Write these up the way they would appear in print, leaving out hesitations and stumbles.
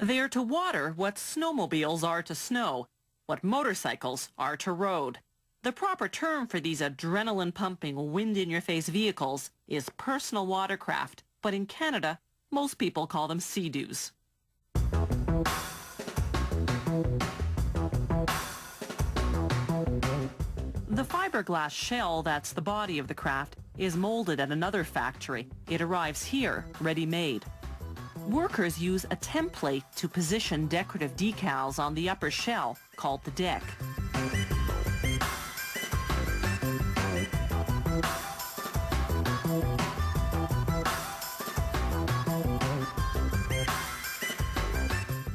They're to water what snowmobiles are to snow, what motorcycles are to road. The proper term for these adrenaline-pumping, wind-in-your-face vehicles is personal watercraft, but in Canada, most people call them Sea-Doos. The fiberglass shell that's the body of the craft is molded at another factory. It arrives here, ready-made. Workers use a template to position decorative decals on the upper shell, called the deck.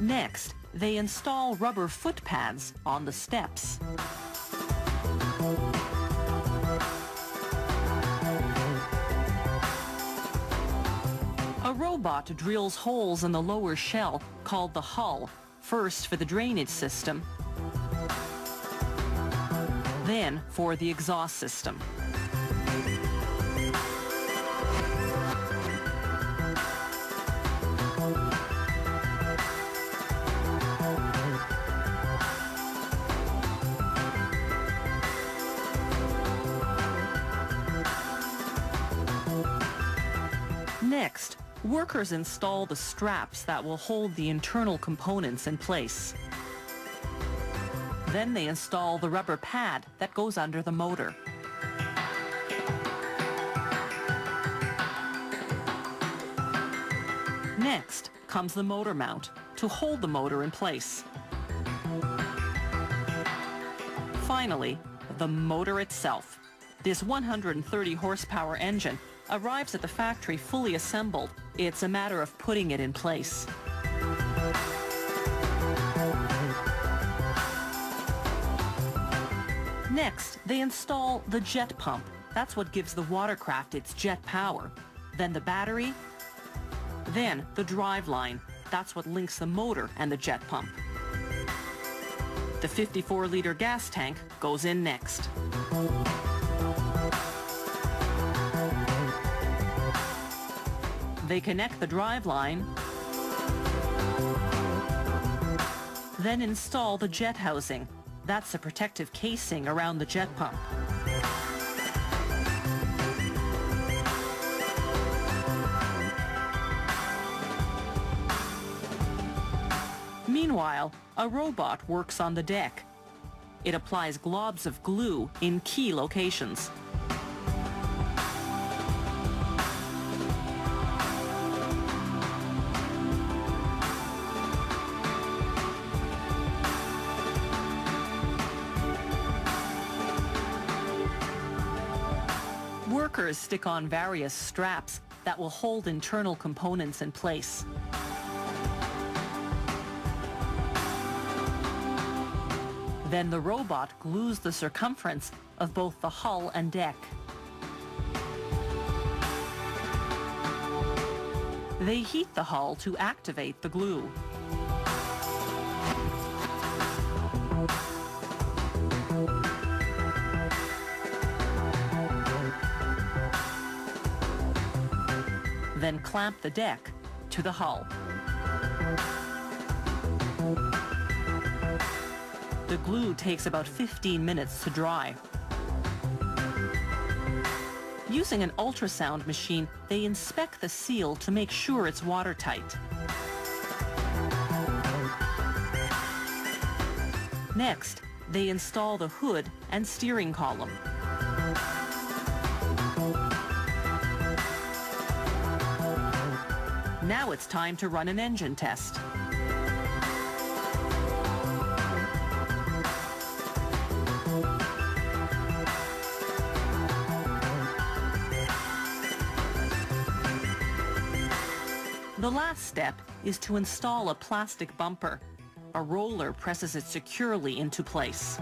Next, they install rubber footpads on the steps. A robot drills holes in the lower shell, called the hull, first for the drainage system, then for the exhaust system. Next, workers install the straps that will hold the internal components in place. Then they install the rubber pad that goes under the motor. Next comes the motor mount to hold the motor in place. Finally, the motor itself. This 130 horsepower engine arrives at the factory fully assembled. It's a matter of putting it in place. Next, they install the jet pump. That's what gives the watercraft its jet power. Then the battery. Then the drive line. That's what links the motor and the jet pump. The 54-liter gas tank goes in next. They connect the drive line, then install the jet housing. That's the protective casing around the jet pump. Meanwhile, a robot works on the deck. It applies globs of glue in key locations. Workers stick on various straps that will hold internal components in place. Then the robot glues the circumference of both the hull and deck. They heat the hull to activate the glue. Then clamp the deck to the hull. The glue takes about 15 minutes to dry. Using an ultrasound machine, they inspect the seal to make sure it's watertight. Next, they install the hood and steering column. Now it's time to run an engine test. The last step is to install a plastic bumper. A roller presses it securely into place.